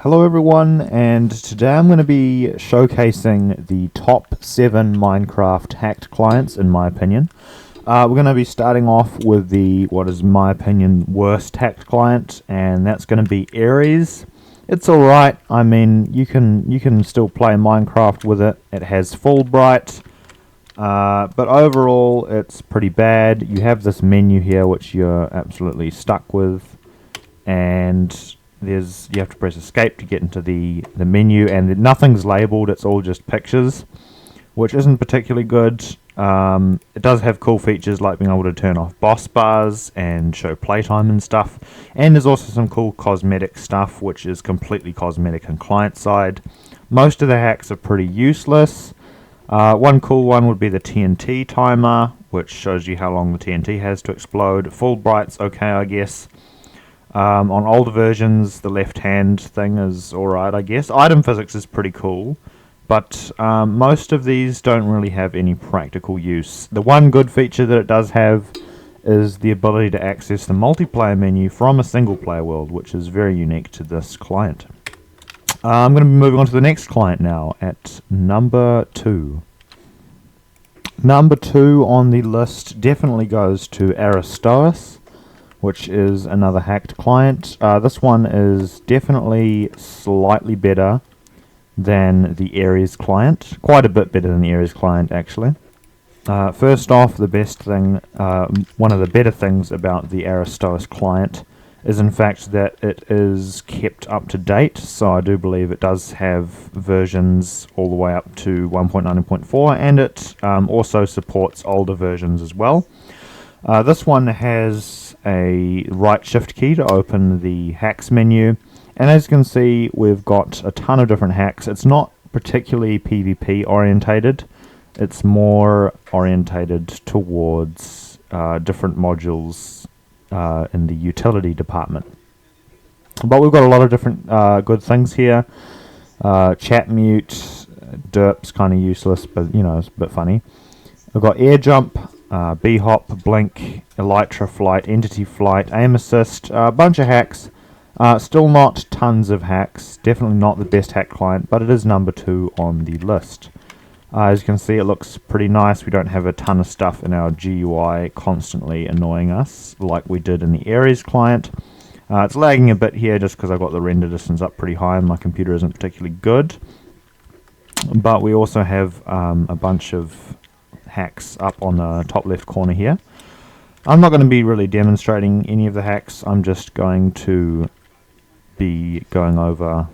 Hello everyone, and today I'm going to be showcasing the top 7 Minecraft hacked clients in my opinion. We're going to be starting off with what is my opinion, worst hacked client, and that's going to be Ares. It's alright, I mean, you can still play Minecraft with it. It has Fulbright, but overall it's pretty bad. You have this menu here which you're absolutely stuck with, and you have to press escape to get into the menu, and nothing's labeled, it's all just pictures, which isn't particularly good. It does have cool features like being able to turn off boss bars and show playtime and stuff, and there's also some cool cosmetic stuff which is completely cosmetic and client side. Most of the hacks are pretty useless. One cool one would be the TNT timer, which shows you how long the TNT has to explode. Fulbright's okay, I guess. On older versions, the left-hand thing is alright, I guess. Item physics is pretty cool, but most of these don't really have any practical use. The one good feature that it does have is the ability to access the multiplayer menu from a single-player world, which is very unique to this client. I'm going to be moving on to the next client now, at number 2. Number 2 on the list definitely goes to Aristois, which is another hacked client. This one is definitely slightly better than the Ares client. Quite a bit better than the Ares client, actually. First off, the best thing, one of the better things about the Aristois client is in fact that it is kept up to date. So I do believe it does have versions all the way up to 1.9.4, and it also supports older versions as well. This one has a right shift key to open the hacks menu, and as you can see we've got a ton of different hacks. It's not particularly PvP orientated, it's more orientated towards different modules in the utility department. But we've got a lot of different good things here. Chat mute, derp's kind of useless, but you know, it's a bit funny. We've got air jump, B-hop, blink, elytra flight, entity flight, aim assist, a bunch of hacks. Still not tons of hacks, definitely not the best hack client, but it is number 2 on the list. As you can see, it looks pretty nice. We don't have a ton of stuff in our GUI constantly annoying us like we did in the Ares client. It's lagging a bit here just because I've got the render distance up pretty high and my computer isn't particularly good. But we also have a bunch of hacks up on the top left corner here. I'm not going to be really demonstrating any of the hacks. I'm just going to be going over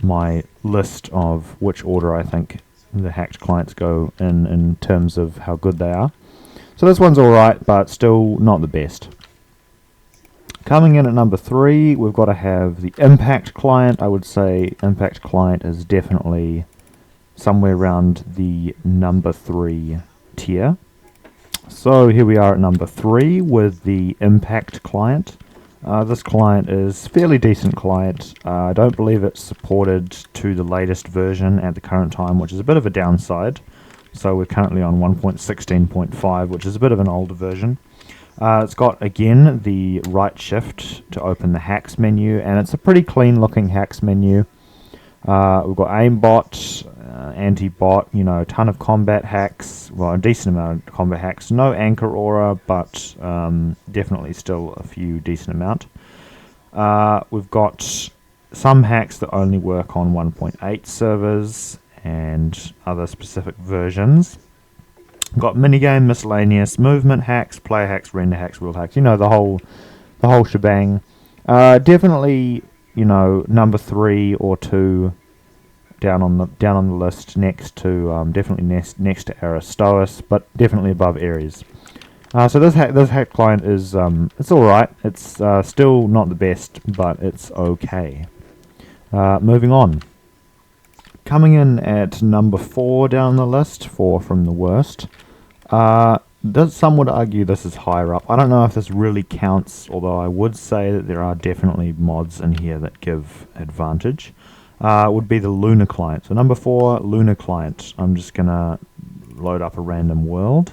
my list of which order I think the hacked clients go in terms of how good they are. So this one's alright, but still not the best. Coming in at number 3, we've got to have the Impact client. I would say Impact client is definitely somewhere around the number 3 tier. So here we are at number 3 with the Impact client. This client is fairly decent client. I don't believe it's supported to the latest version at the current time, which is a bit of a downside. So we're currently on 1.16.5, which is a bit of an older version. It's got, again, the right shift to open the hacks menu, and it's a pretty clean looking hacks menu. We've got aimbot, anti-bot, you know, a ton of combat hacks, well, a decent amount of combat hacks. No anchor aura, but definitely still a few decent amount. We've got some hacks that only work on 1.8 servers and other specific versions. We've got minigame, miscellaneous, movement hacks, player hacks, render hacks, world hacks, you know, the whole shebang. Definitely, you know, number 3 or 2 down on the list, next to definitely next to Aristois, but definitely above Ares. So this hack client is it's all right. It's still not the best, but it's okay. Moving on. Coming in at number 4 down the list, 4 from the worst. Some would argue this is higher up. I don't know if this really counts, although I would say that there are definitely mods in here that give advantage. Would be the Lunar client. So number 4, Lunar client. I'm just going to load up a random world.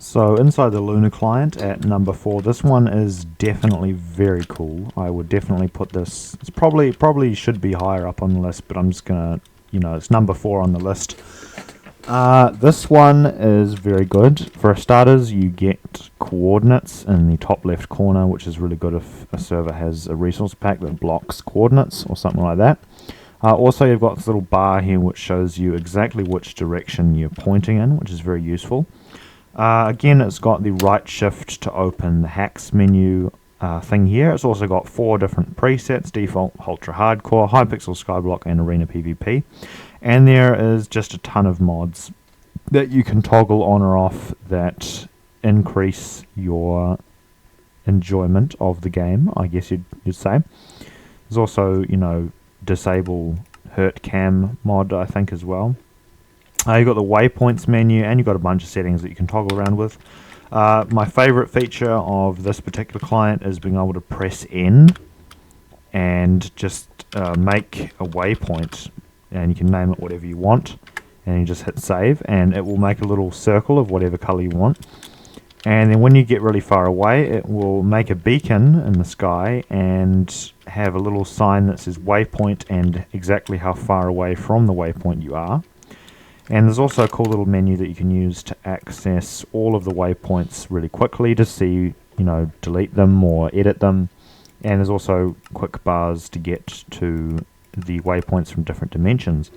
So inside the Lunar client at number 4, this one is definitely very cool. I would definitely put this, it's probably should be higher up on the list, but I'm just gonna, it's number 4 on the list. This one is very good. For starters, you get coordinates in the top left corner, which is really good if a server has a resource pack that blocks coordinates or something like that. Also, you've got this little bar here which shows you exactly which direction you're pointing in, which is very useful. Again, it's got the right shift to open the hacks menu thing here. It's also got 4 different presets: default, ultra hardcore, hypixel, skyblock, and arena PvP. And there is just a ton of mods that you can toggle on or off that increase your enjoyment of the game, I guess you'd say. There's also, disable hurt cam mod, I think, as well. You've got the waypoints menu, and you've got a bunch of settings that you can toggle around with. My favorite feature of this particular client is being able to press N and just make a waypoint, and you can name it whatever you want, and you just hit save, and it will make a little circle of whatever color you want. And then when you get really far away, it will make a beacon in the sky and have a little sign that says waypoint and exactly how far away from the waypoint you are. And there's also a cool little menu that you can use to access all of the waypoints really quickly to see, delete them or edit them. And there's also quick bars to get to the waypoints from different dimensions.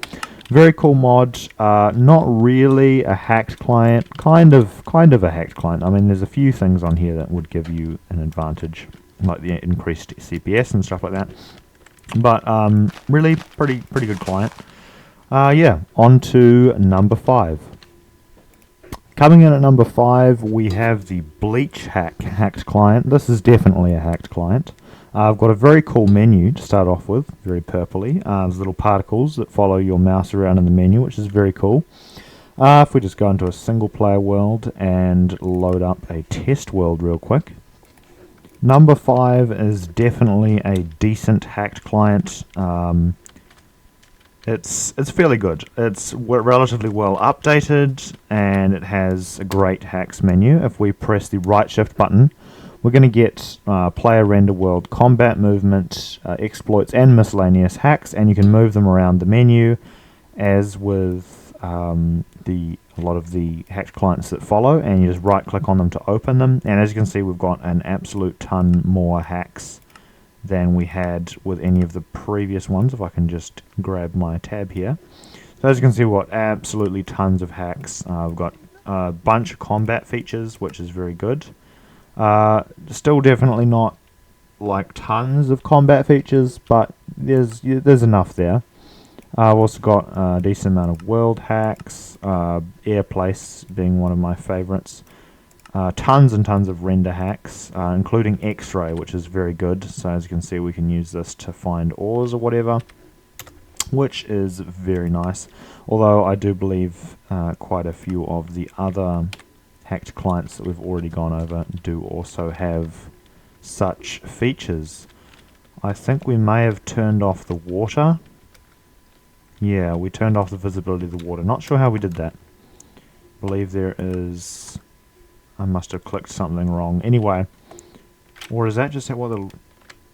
Very cool mod. Not really a hacked client. Kind of a hacked client. I mean, there's a few things on here that would give you an advantage, like the increased CPS and stuff like that. But really pretty good client. Yeah, on to number 5. Coming in at number 5, we have the Bleach hacked client. This is definitely a hacked client. I've got a very cool menu to start off with, very purpley. There's little particles that follow your mouse around in the menu, which is very cool. If we just go into a single player world and load up a test world real quick. Number 5 is definitely a decent hacked client. It's fairly good. It's relatively well updated, and it has a great hacks menu. If we press the right shift button, we're going to get player render world combat movement, exploits, and miscellaneous hacks, and you can move them around the menu, as with a lot of the hacked clients that follow, and you just right click on them to open them. And as you can see, we've got an absolute ton more hacks than we had with any of the previous ones. If I can just grab my tab here. So as you can see, we've got absolutely tons of hacks. We've got a bunch of combat features, which is very good. Still definitely not like tons of combat features, but there's enough there. I've also got a decent amount of world hacks, air place being one of my favorites. Tons and tons of render hacks, including X-ray, which is very good. So as you can see, we can use this to find ores or whatever, which is very nice. Although I do believe quite a few of the other hacked clients that we've already gone over do also have such features. I think we may have turned off the water. Yeah, we turned off the visibility of the water. Not sure how we did that. I believe there is... I must have clicked something wrong. Anyway, or is that just what the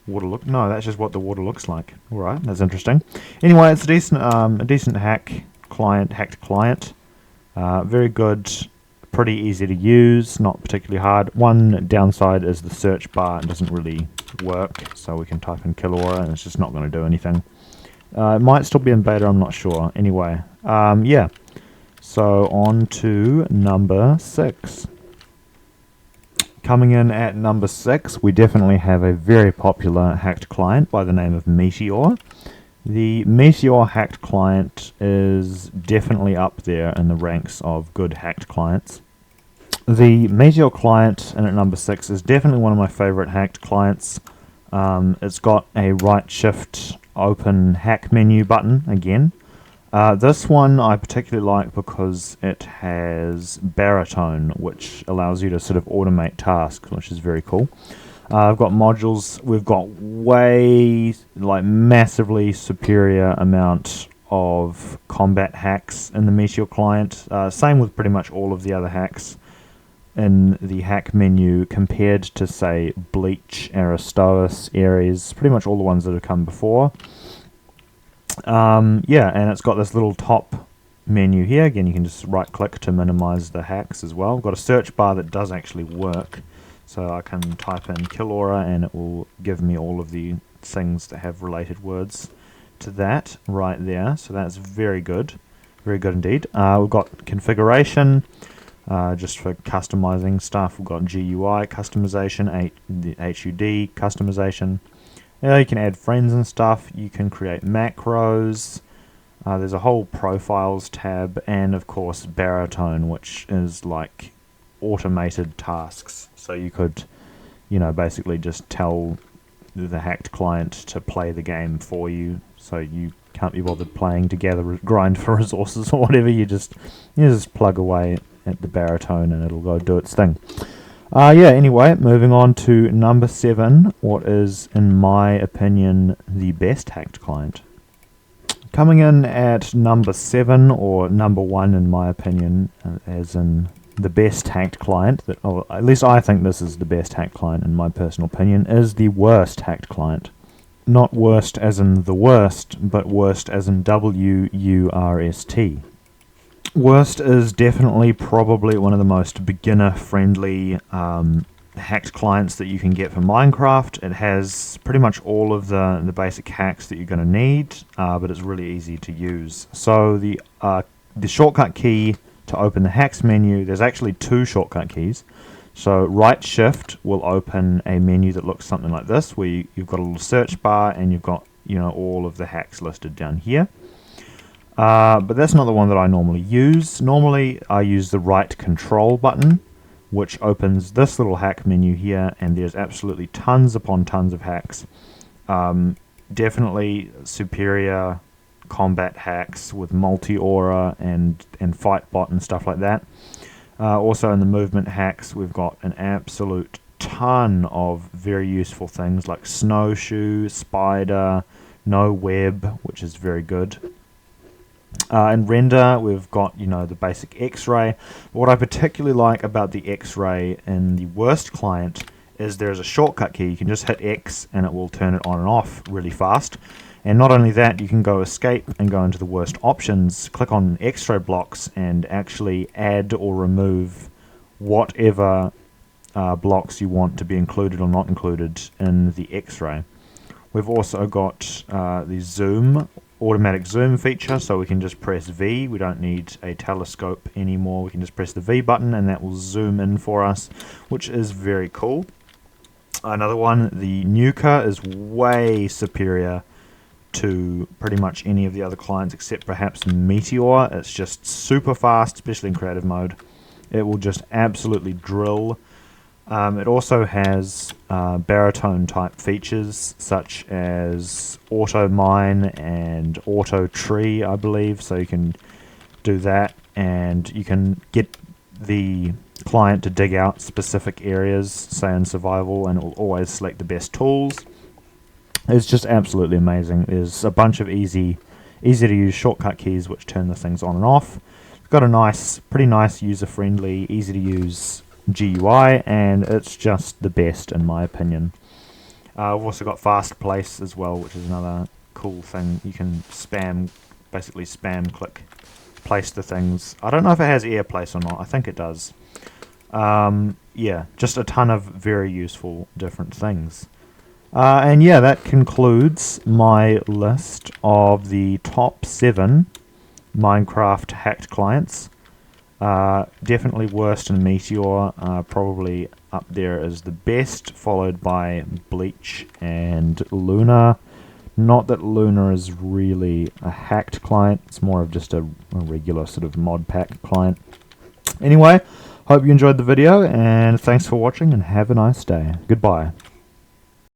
water look? No, that's just what the water looks like. All right, that's interesting. Anyway, it's a decent hacked client. Very good, pretty easy to use, not particularly hard. One downside is the search bar. It doesn't really work, so we can type in Killora and it's just not going to do anything. It might still be in beta, I'm not sure. Anyway, yeah. So on to number 6. Coming in at number 6, we definitely have a very popular hacked client by the name of Meteor. The Meteor hacked client is definitely up there in the ranks of good hacked clients. The Meteor client in at number 6 is definitely one of my favorite hacked clients. It's got a right shift open hack menu button again. This one I particularly like because it has baritone, which allows you to sort of automate tasks, which is very cool. I've got modules. We've got massively superior amount of combat hacks in the Meteor client. Same with pretty much all of the other hacks. in the hack menu compared to, say, Bleach, Aristois, Ares, pretty much all the ones that have come before. Yeah, and it's got this little top menu here. Again, you can just right click to minimize the hacks as well. I've got a search bar that does actually work, so I can type in kill aura and it will give me all of the things that have related words to that right there. So that's very good indeed. We've got configuration, just for customizing stuff. We've got GUI customization, the HUD customization. You can add friends and stuff. You can create macros. There's a whole profiles tab, and of course baritone, which is like automated tasks. So you could, basically just tell the hacked client to play the game for you, so you can't be bothered playing together, grind for resources or whatever. You just plug away at the baritone and it'll go do its thing. Anyway, moving on to number 7, what is, in my opinion, the best hacked client. Coming in at number 7, or number 1 in my opinion, as in the best hacked client, or at least I think this is the best hacked client in my personal opinion, is the Wurst hacked client. Not worst as in the worst, but worst as in W-U-R-S-T. Wurst is definitely probably one of the most beginner-friendly hacked clients that you can get for Minecraft. It has pretty much all of the basic hacks that you're going to need, but it's really easy to use. So the shortcut key to open the hacks menu, there's actually 2 shortcut keys. So right shift will open a menu that looks something like this, where you've got a little search bar and you've got all of the hacks listed down here. But that's not the one that I normally use. Normally I use the right control button, which opens this little hack menu here, and there's absolutely tons upon tons of hacks. Definitely superior combat hacks with multi-aura and fight bot and stuff like that. Also in the movement hacks, we've got an absolute ton of very useful things like snowshoe, spider, no web, which is very good. In render, we've got the basic X-ray. What I particularly like about the X-ray in the Wurst client is there's a shortcut key. You can just hit X and it will turn it on and off really fast. And not only that, you can go escape and go into the Wurst options, click on X-ray blocks, and actually add or remove whatever blocks you want to be included or not included in the X-ray. We've also got the zoom, automatic zoom feature, so we can just press V. We don't need a telescope anymore. We can just press the V button and that will zoom in for us, which is very cool. Another one, the nuker, is way superior to pretty much any of the other clients except perhaps Meteor. It's just super fast, especially in creative mode. It will just absolutely drill. It also has baritone type features such as auto mine and auto tree, I believe, so you can do that, and you can get the client to dig out specific areas, say in survival, and it will always select the best tools. It's just absolutely amazing. There's a bunch of easy to use shortcut keys which turn the things on and off. It's got a pretty nice user-friendly, easy to use GUI, and it's just the best in my opinion. I've also got fast place as well, which is another cool thing. You can basically spam click place the things. I don't know if it has air place or not. I think it does. Yeah, just a ton of very useful different things. And yeah, that concludes my list of the top 7 Minecraft hacked clients. Definitely Wurst and Meteor are probably up there as the best, followed by Bleach and Lunar. Not that Lunar is really a hacked client, it's more of just a regular sort of mod pack client. Anyway, hope you enjoyed the video, and thanks for watching, and have a nice day. Goodbye.